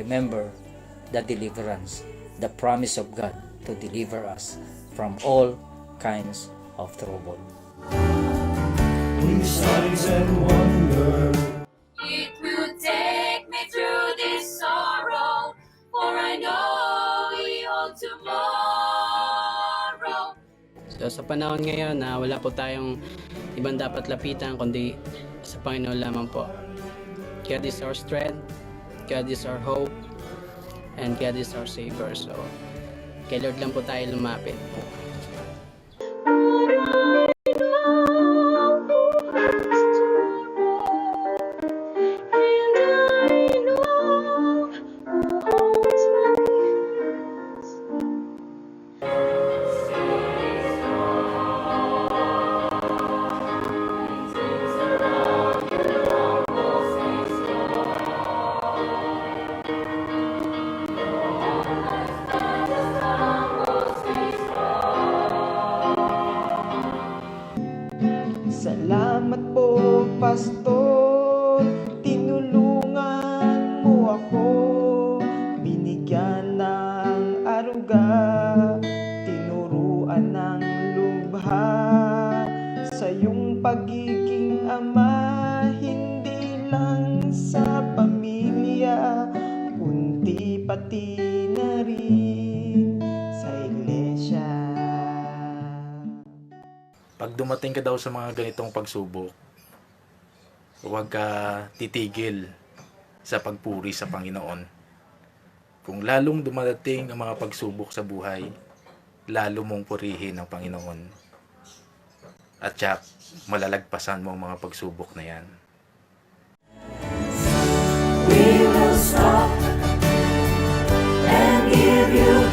Remember the deliverance, the promise of God to deliver us from all kinds of trouble. With signs and wonder, it will take me through this sorrow, for I know we all tomorrow. So sa panahon ngayon na wala po tayong ibang dapat lapitan kundi sa Panginoon lamang po. God is our strength, God is our hope, and God is our Savior. So kay Lord lang po tayo lumapit. Salamat po, Pastor, tinulungan mo ako, binigyan ng aruga, tinuruan ng lubha, sa iyong pagiging ama, hindi lang sa pamilya, kundi pati na rin sa iglesia. Pag dumating ka daw sa mga ganitong pagsubok, huwag ka titigil sa pagpuri sa Panginoon. Kung lalong dumadating ang mga pagsubok sa buhay, lalo mong purihin ang Panginoon. At tiyak, malalagpasan mo ang mga pagsubok na yan. We will stop and give you